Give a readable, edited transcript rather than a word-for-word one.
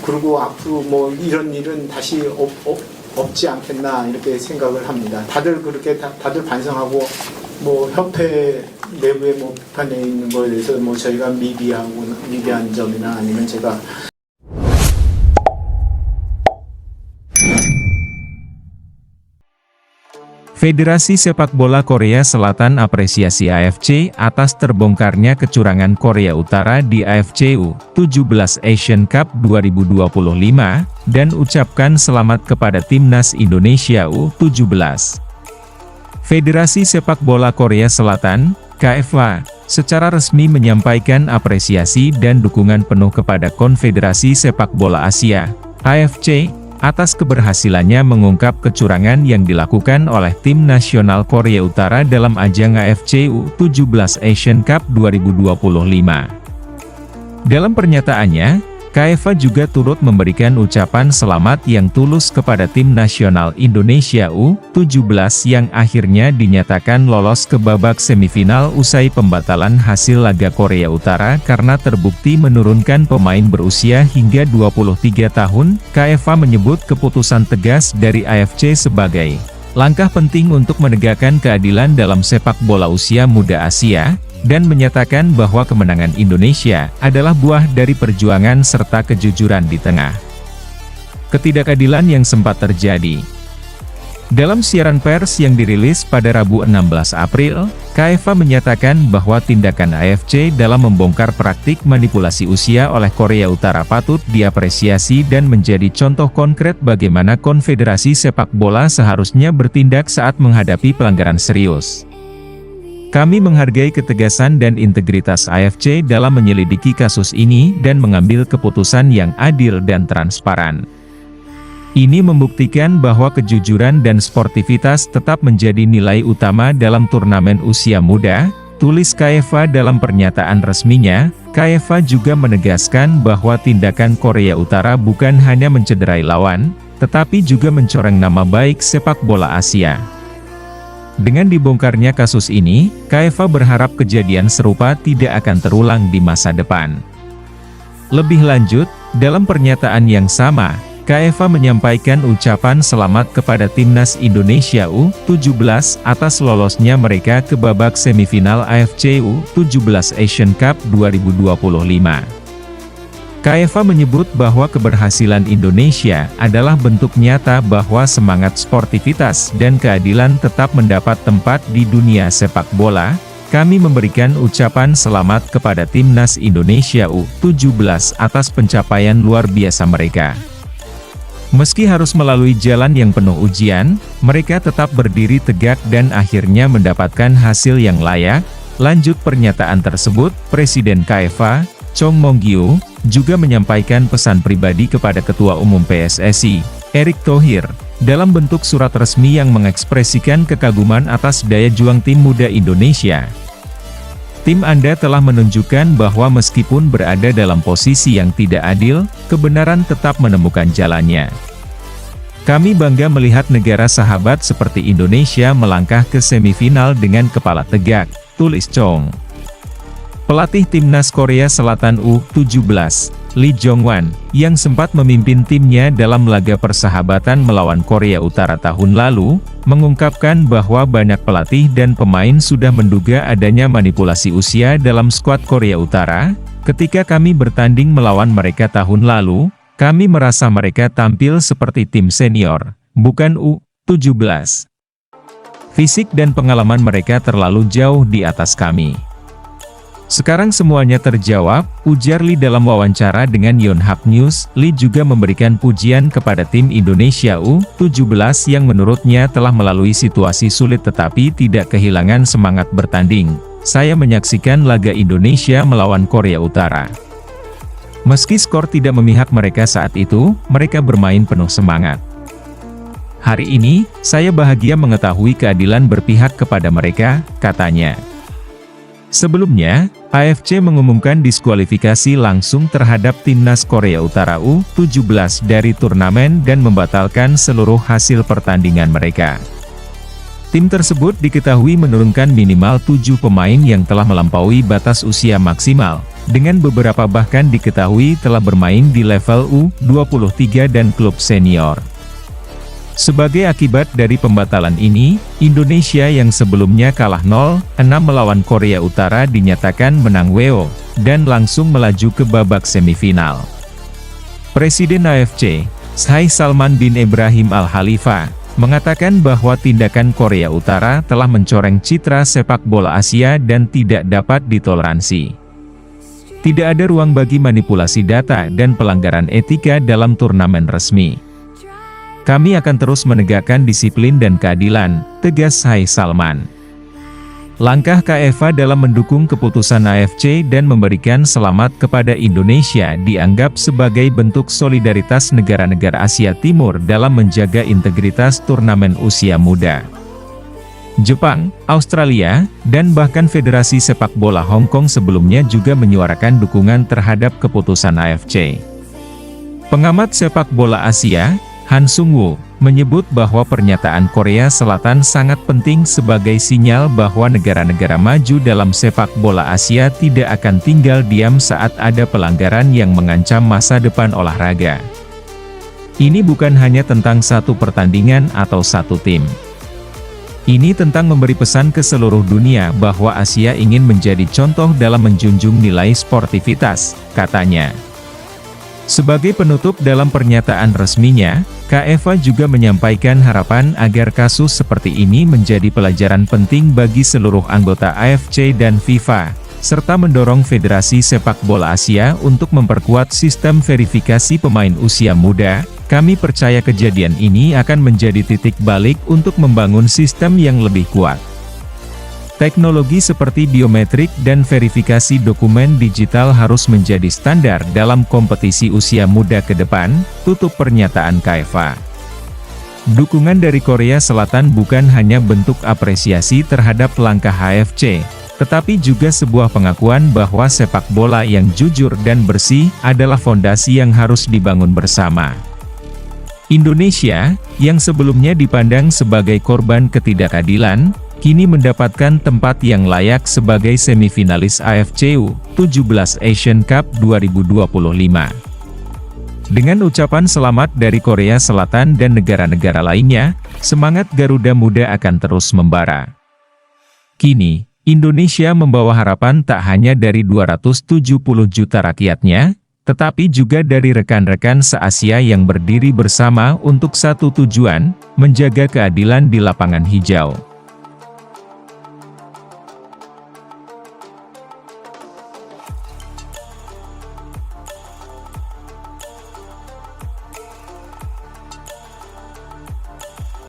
그리고 앞으로 뭐 이런 일은 다시 없지 않겠나 이렇게 생각을 합니다. 다들 그렇게 다들 반성하고 뭐 협회 내부에 뭐 비판에 있는 거에 대해서 뭐 저희가 미비한 점이나 아니면 제가 Federasi Sepak Bola Korea Selatan apresiasi AFC atas terbongkarnya kecurangan Korea Utara di AFC U17 Asian Cup 2025, dan ucapkan selamat kepada Timnas Indonesia U17. Federasi Sepak Bola Korea Selatan, KFA, secara resmi menyampaikan apresiasi dan dukungan penuh kepada Konfederasi Sepak Bola Asia, AFC, atas keberhasilannya mengungkap kecurangan yang dilakukan oleh tim nasional Korea Utara dalam ajang AFC U17 Asian Cup 2025. Dalam pernyataannya, KFA juga turut memberikan ucapan selamat yang tulus kepada tim nasional Indonesia U17 yang akhirnya dinyatakan lolos ke babak semifinal usai pembatalan hasil laga Korea Utara karena terbukti menurunkan pemain berusia hingga 23 tahun. KFA menyebut keputusan tegas dari AFC sebagai langkah penting untuk menegakkan keadilan dalam sepak bola usia muda Asia, dan menyatakan bahwa kemenangan Indonesia adalah buah dari perjuangan serta kejujuran di tengah ketidakadilan yang sempat terjadi. Dalam siaran pers yang dirilis pada Rabu 16 April, KFA menyatakan bahwa tindakan AFC dalam membongkar praktik manipulasi usia oleh Korea Utara patut diapresiasi dan menjadi contoh konkret bagaimana Konfederasi Sepak Bola seharusnya bertindak saat menghadapi pelanggaran serius. Kami menghargai ketegasan dan integritas AFC dalam menyelidiki kasus ini dan mengambil keputusan yang adil dan transparan. Ini membuktikan bahwa kejujuran dan sportivitas tetap menjadi nilai utama dalam turnamen usia muda, tulis KFA dalam pernyataan resminya. KFA juga menegaskan bahwa tindakan Korea Utara bukan hanya mencederai lawan, tetapi juga mencoreng nama baik sepak bola Asia. Dengan dibongkarnya kasus ini, KFA berharap kejadian serupa tidak akan terulang di masa depan. Lebih lanjut, dalam pernyataan yang sama, KFA menyampaikan ucapan selamat kepada Timnas Indonesia U17 atas lolosnya mereka ke babak semifinal AFC U17 Asian Cup 2025. KFA menyebut bahwa keberhasilan Indonesia adalah bentuk nyata bahwa semangat sportivitas dan keadilan tetap mendapat tempat di dunia sepak bola. Kami memberikan ucapan selamat kepada Timnas Indonesia U17 atas pencapaian luar biasa mereka. Meski harus melalui jalan yang penuh ujian, mereka tetap berdiri tegak dan akhirnya mendapatkan hasil yang layak. Lanjut pernyataan tersebut, Presiden KFA, Chong Mong-gyu, juga menyampaikan pesan pribadi kepada Ketua Umum PSSI, Erick Thohir, dalam bentuk surat resmi yang mengekspresikan kekaguman atas daya juang tim muda Indonesia. Tim Anda telah menunjukkan bahwa meskipun berada dalam posisi yang tidak adil, kebenaran tetap menemukan jalannya. Kami bangga melihat negara sahabat seperti Indonesia melangkah ke semifinal dengan kepala tegak, tulis Chong. Pelatih Timnas Korea Selatan U17, Lee Jong-wan, yang sempat memimpin timnya dalam laga persahabatan melawan Korea Utara tahun lalu, mengungkapkan bahwa banyak pelatih dan pemain sudah menduga adanya manipulasi usia dalam skuad Korea Utara. Ketika kami bertanding melawan mereka tahun lalu, kami merasa mereka tampil seperti tim senior, bukan U17. Fisik dan pengalaman mereka terlalu jauh di atas kami. Sekarang semuanya terjawab, ujar Lee dalam wawancara dengan Yonhap News. Lee juga memberikan pujian kepada tim Indonesia U17 yang menurutnya telah melalui situasi sulit tetapi tidak kehilangan semangat bertanding. Saya menyaksikan laga Indonesia melawan Korea Utara. Meski skor tidak memihak mereka saat itu, mereka bermain penuh semangat. Hari ini, saya bahagia mengetahui keadilan berpihak kepada mereka, katanya. Sebelumnya, AFC mengumumkan diskualifikasi langsung terhadap Timnas Korea Utara U17 dari turnamen dan membatalkan seluruh hasil pertandingan mereka. Tim tersebut diketahui menurunkan minimal 7 pemain yang telah melampaui batas usia maksimal, dengan beberapa bahkan diketahui telah bermain di level U23 dan klub senior. Sebagai akibat dari pembatalan ini, Indonesia yang sebelumnya kalah 0-6 melawan Korea Utara dinyatakan menang WO, dan langsung melaju ke babak semifinal. Presiden AFC, Sheikh Salman bin Ibrahim Al Khalifa, mengatakan bahwa tindakan Korea Utara telah mencoreng citra sepak bola Asia dan tidak dapat ditoleransi. Tidak ada ruang bagi manipulasi data dan pelanggaran etika dalam turnamen resmi. Kami akan terus menegakkan disiplin dan keadilan, tegas Sheikh Salman. Langkah KFA dalam mendukung keputusan AFC dan memberikan selamat kepada Indonesia dianggap sebagai bentuk solidaritas negara-negara Asia Timur dalam menjaga integritas turnamen usia muda. Jepang, Australia, dan bahkan Federasi Sepak Bola Hong Kong sebelumnya juga menyuarakan dukungan terhadap keputusan AFC. Pengamat sepak bola Asia, Han Sung-woo, menyebut bahwa pernyataan Korea Selatan sangat penting sebagai sinyal bahwa negara-negara maju dalam sepak bola Asia tidak akan tinggal diam saat ada pelanggaran yang mengancam masa depan olahraga. Ini bukan hanya tentang satu pertandingan atau satu tim. Ini tentang memberi pesan ke seluruh dunia bahwa Asia ingin menjadi contoh dalam menjunjung nilai sportivitas, katanya. Sebagai penutup dalam pernyataan resminya, KFA juga menyampaikan harapan agar kasus seperti ini menjadi pelajaran penting bagi seluruh anggota AFC dan FIFA, serta mendorong Federasi Sepak Bola Asia untuk memperkuat sistem verifikasi pemain usia muda. Kami percaya kejadian ini akan menjadi titik balik untuk membangun sistem yang lebih kuat. Teknologi seperti biometrik dan verifikasi dokumen digital harus menjadi standar dalam kompetisi usia muda ke depan, tutup pernyataan KFA. Dukungan dari Korea Selatan bukan hanya bentuk apresiasi terhadap langkah AFC, tetapi juga sebuah pengakuan bahwa sepak bola yang jujur dan bersih adalah fondasi yang harus dibangun bersama. Indonesia, yang sebelumnya dipandang sebagai korban ketidakadilan, kini mendapatkan tempat yang layak sebagai semifinalis AFC U17 Asian Cup 2025. Dengan ucapan selamat dari Korea Selatan dan negara-negara lainnya, semangat Garuda Muda akan terus membara. Kini, Indonesia membawa harapan tak hanya dari 270 juta rakyatnya, tetapi juga dari rekan-rekan se-Asia yang berdiri bersama untuk satu tujuan, menjaga keadilan di lapangan hijau.